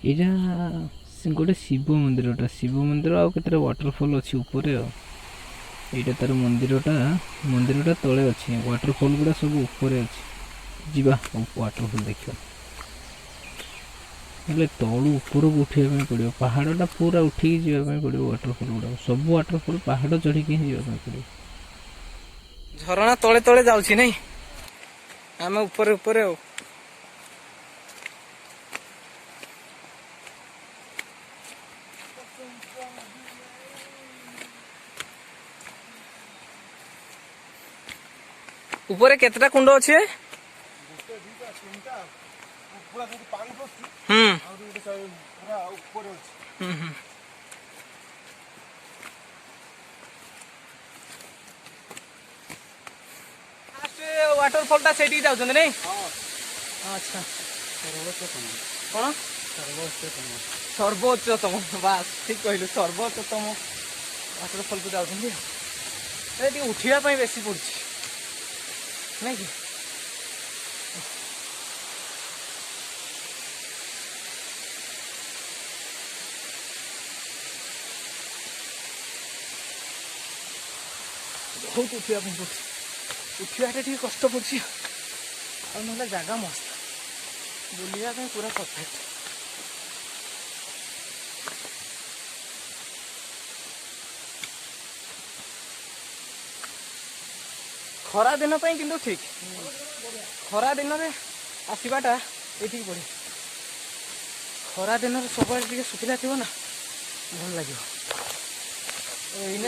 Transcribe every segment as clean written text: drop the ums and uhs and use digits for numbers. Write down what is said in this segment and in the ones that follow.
यहाँ गोटे शिव मंदिरटा शिव मंदिर आउ केते वाटरफॉल अच्छी ऊपर यहाँ तार मंदिरटा तले अच्छे वाटरफॉल गुड़ा सब ऊपर अच्छे जीवा वाटरफॉल देखा हेल्ले तलू ऊपर को उठाइबा पड़ो पहाड़टा पूरा उठिकी जावाई पड़ो वाटरफॉल गुड़ा सब वाटरफॉल पहाड़ चढ़ी ही जावाई पड़ो झरणा तले तले जाउछि नहीं आम ऊपर ऊपर ऊपर केतटा कुंड अच्छे वाटरफॉल टा सेठी जाउछन नहीं अच्छा कौन सर्वोच्चतम बास ठीक कहलु सर्वोच्चतम वाटरफॉल को जाउछन उठिया बेसी पड़छ नहीं कि बहुत उठिया पड़छ उठियाटा ठीक कष्ट पड़छ ना जगह मस्त बुलिया पूरा परफेक्ट खरा दिन किंतु ठीक खरा दिन में आसवाटा ये पड़े खरा दिन सब सुखिला थी ना भल लगे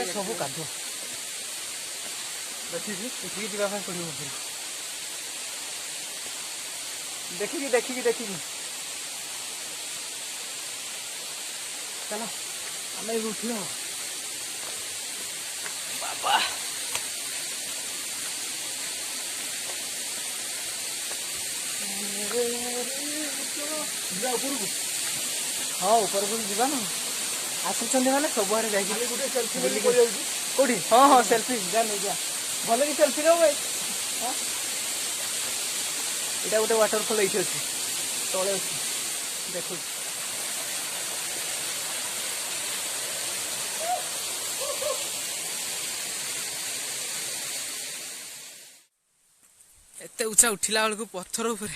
सब कादुआ देखिए उठिकी जावाई पड़ो देखिकी देखिकी देखिकी चलो आम उठ बाबा हाँ ऊपर को जीवा ना आसुचंदी माने सब आड़े जाइए कौटी हाँ हाँ सेल्फी जा नहीं जा भले कि सेल्फी रो भाई यहाँ गोटे वाटरफॉल ये अच्छे तले अच्छे देखो एते उचा उठिला बेलू पत्थर उपरे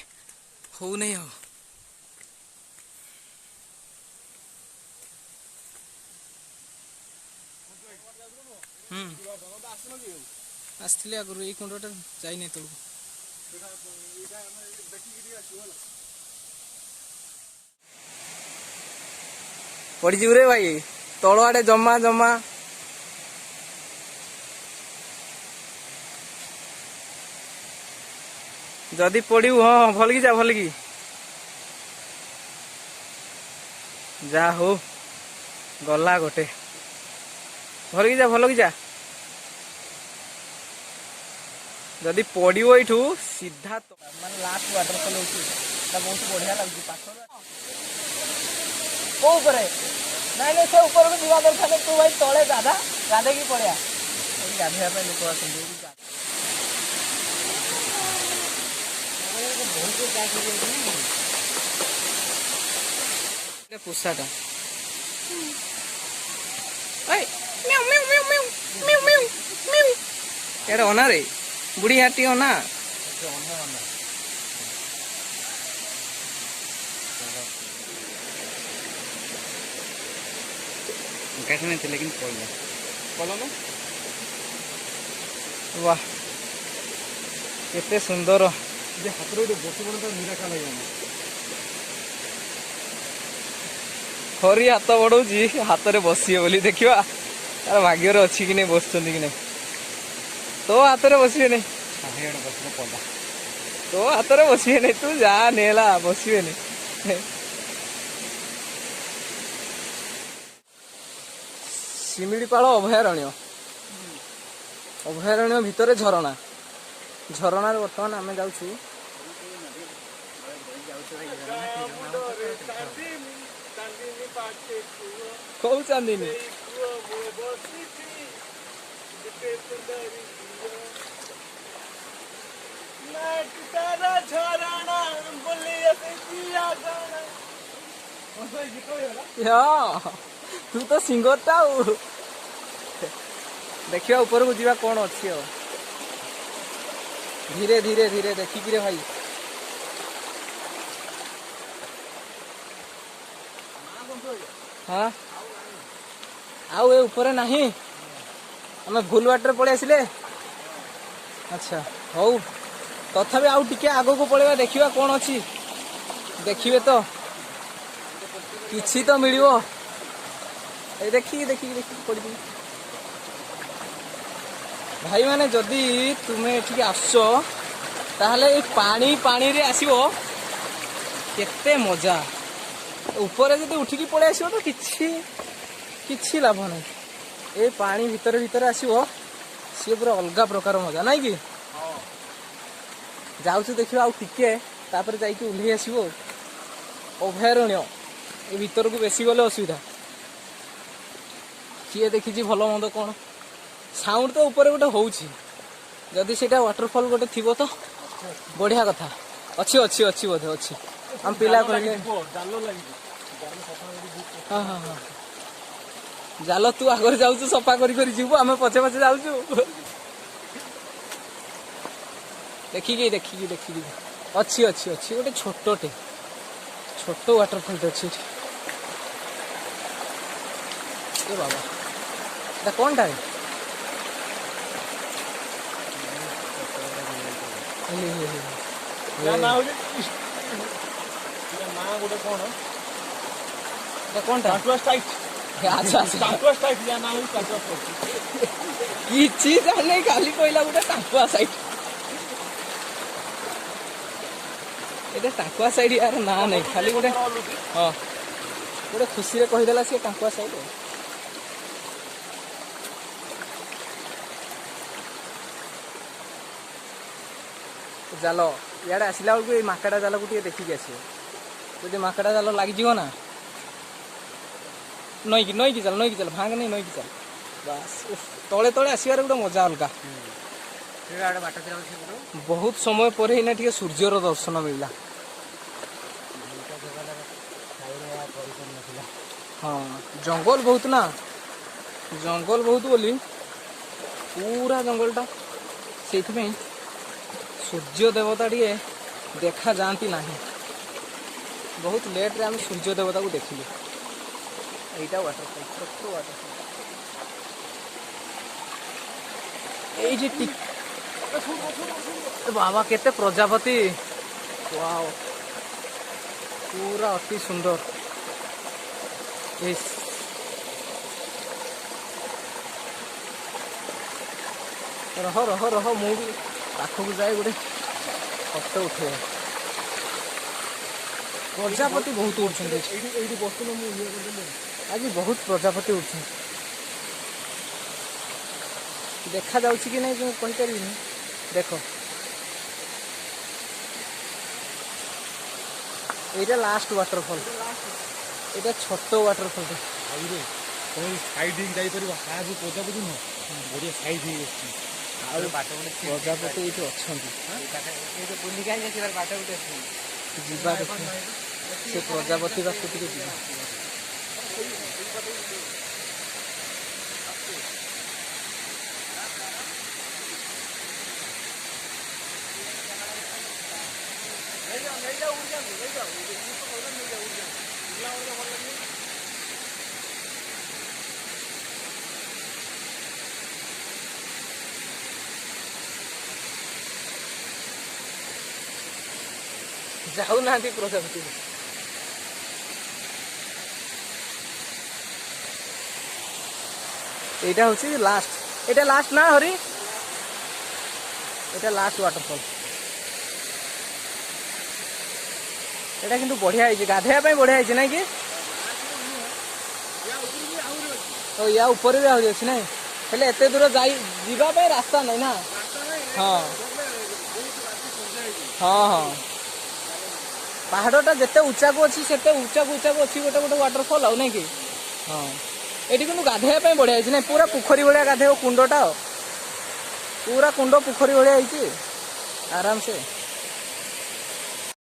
हो नहीं हो आसती आगु ये कुंडटा जाइए तलू पड़ीजी रे भाई तल आड़े जमा जमा जदि पड़ू हाँ भल की जा हो गला गोटे भल की जा जदि पड़ो यू सीधा तो माने लास्ट वाटरफॉल होता बहुत बढ़िया लगे नाई नहीं से ऊपर को जीवा दरकार तू भाई तले गाधा गाधे की पड़िया गाधेवा लोक आस पोषाटा एटा अना रे बुढ़ी हाटी अना लेकिन वाह केते सुंदर हाथ हरी हाथ बढ़ाऊँ हाथ में बसिए बोली देखा तार भाग्य अच्छी कि नहीं बस कि नहीं तो हाथ में बसवे नहीं तो हाथ में बसवे नहीं तू जा नेला बसवे नहीं शिमिलीपाल अभयारण्य अभयारण्य भितर झरणा झरणा बर्तमान आम जाऊँ कौ चांदनी ହଁ ତୁ ତ ସିଙ୍ଗରଟା ଆଉ ଦେଖିବା ଉପରକୁ ଯିବା କଣ ଅଛି ଆଉ ଧୀରେ ଧୀରେ ଧୀରେ ଦେଖିକିରେ ଭାଇ ହଁ ଆଉ ଏ ଉପରେ ନାହିଁ ଆମେ ଭୁଲ ବାଟରେ ପଳେଇ ଆସିଲେ ଆଚ୍ଛା ହଉ ତଥାପି ଆଉ ଟିକେ ଆଗକୁ ପଳେଇବା ଦେଖିବା କଣ ଅଛି ଦେଖିବେ ତ କିଛି ତ ମିଳିବ ଏଇ ଦେଖିକି ପଡ଼ିଯିବି ଭାଇମାନେ ଯଦି ତୁମେ ଏଠିକି ଆସୁଛ ତାହେଲେ ଏଇ ପାଣିରେ ଆସିବ କେତେ ମଜା ଉପରେ ଯଦି ଉଠିକି ପଳେଇ ଆସିବ ତ କିଛି ଲାଭ ନାହିଁ ଏ ପାଣି ଭିତରେ ଆସିବ ସିଏ ପୁରା ଅଲଗା ପ୍ରକାର ମଜା ନାଇଁ କି ଯାଉଛୁ ଦେଖିବା ଆଉ ଟିକେ ତାପରେ ଯାଇକି ଓହ୍ଲେଇ ଆସିବ ଅଭୟାରଣ୍ୟ ଏ ଭିତରକୁ ବେଶୀ ଗଲେ ଅସୁବିଧା କିଏ ଦେଖିଛି ଭଲ ମନ୍ଦ କଣ ସାଉଣ୍ଡ ତ ଉପରେ ଗୋଟେ ହଉଛି ଯଦି ସେଇଟା ୱାଟରଫଲ୍ ଗୋଟେ ଥିବ ତ ବଢିଆ କଥା ଅଛି ବୋଧେ ଅଛି ଆମ ପିଲା କହିଲେ ହଁ ଜାଲ ତୁ ଆଗରେ ଯାଉଛୁ ସଫା କରି ଯିବୁ ଆମେ ପଛେ ଯାଉଛୁ ଦେଖିକି ଅଛି ଗୋଟେ ଛୋଟ ୱାଟରଫଲ୍ ଅଛି ଏଠି ଏ ବାବା এটা কোনটা কোনটা କିଛି ଜାଣିନି ଖାଲି କହିଲା ଗୋଟେ ଟାଙ୍କୁଆ ସାଇଟ୍ এটা ଟାଙ୍କୁଆ ସାଇଡ୍ ୟାର ନା ନାହିଁ ଖାଲି ଗୋଟେ ହଁ ଗୋଟେ ଖୁସିରେ କହିଦେଲା ସିଏ ଟାଙ୍କୁଆ ସାଇଡ୍ ଜାଲ ଇଆଡ଼େ ଆସିଲା ବେଳକୁ ଏଇ ମାଙ୍କଡ଼ା ଜାଲକୁ ଟିକେ ଦେଖିକି ଆସିବ ଯଦି ମାଙ୍କଡ଼ା ଜାଲ ଲାଗିଯିବ ନା ନଈକି ଚାଲ ଭାଙ୍ଗ ନେଇ ନଈକି ଚାଲ ବାସ୍ ତଳେ ଆସିବାର ଗୋଟେ ମଜା ଅଲଗା ବହୁତ ସମୟ ପରେ ଏଇନା ଟିକେ ସୂର୍ଯ୍ୟର ଦର୍ଶନ ମିଳିଲା ହଁ ଜଙ୍ଗଲ ବହୁତ ବୋଲି ପୁରା ଜଙ୍ଗଲଟା ସେଇଥିପାଇଁ ସୂର୍ଯ୍ୟ ଦେବତା ଟିକେ ଦେଖା ଯାଆନ୍ତି ନାହିଁ ବହୁତ ଲେଟ୍ରେ ଆମେ ସୂର୍ଯ୍ୟ ଦେବତାକୁ ଦେଖିଲୁ এইটা ওয়াটারফল ছোট্ট ওয়াটারফল এই যে বাবা কেতে প্রজাপতি ওয়াও পুরা অতি সুন্দর রহ ମୁଁ ବି ପାଖକୁ ଯାଏ ଗୋଟେ ଫଟୋ ଉଠେଇବା ପ୍ରଜାପତି ବହୁତ ଉଠୁଛନ୍ତି ଆଜି ବହୁତ ପ୍ରଜାପତି ଉଠୁଛନ୍ତି ଦେଖାଯାଉଛି କି ନାହିଁ ମୁଁ କହିପାରିବିନି ଦେଖ এইটা লাস্ট ওয়াটারফল এটা ছোট ওয়াটারফল সাইড যাইপার আজ প্রজাপতি নୁହଁ ବଢ଼ିଆ ସାଇଜ ହେଇଯାଇଛି ଆଉ ପ୍ରଜାପତି ଏଇଠି ଅଛନ୍ତି ବୁଲିକି ଆସିବାର ବାଟ ଗୋଟେ ଅଛନ୍ତି ଯିବା ଦେଖିବା ସେ ପ୍ରଜାପତି ପାଖକୁ ଟିକେ ଯିବା ଯାଉନାହାନ୍ତି ପ୍ରଜାପତି এইটা হচ্ছে লাস্ট এটা লাস্ট না হরি এটা লাস্ট ওয়াটারফল এটা কিন্তু বঢ়িয়া হয়েছে গাধেয়া পাই বঢ়িয়া হয়েছে নাই কি ও ইয়া উপরে ବି ଆହୁରି ଅଛି ନାଇଁ ହେଲେ ଏତେ ଦୂର ଯିବା ପାଇଁ ରାସ୍ତା ନାହିଁ ନା ହଁ ହଁ ପାହାଡ଼ଟା ଯେତେ ଉଚ୍ଚାକୁ ଅଛି ସେତେ ଉଚ୍ଚାକୁ ଅଛି ଗୋଟେ ୱାଟରଫଲ୍ ଆଉ ନାଇଁ କି ହଁ ଏଠି କିନ୍ତୁ ଗାଧେଇବା ପାଇଁ ବଢ଼ିଆ ହେଇଛି ନାଇଁ ପୁରା ପୋଖରୀ ଭଳିଆ ଗାଧେଇବ କୁଣ୍ଡଟା ପୁରା କୁଣ୍ଡ ପୋଖରୀ ଭଳିଆ ହେଇଛି ଆରାମସେ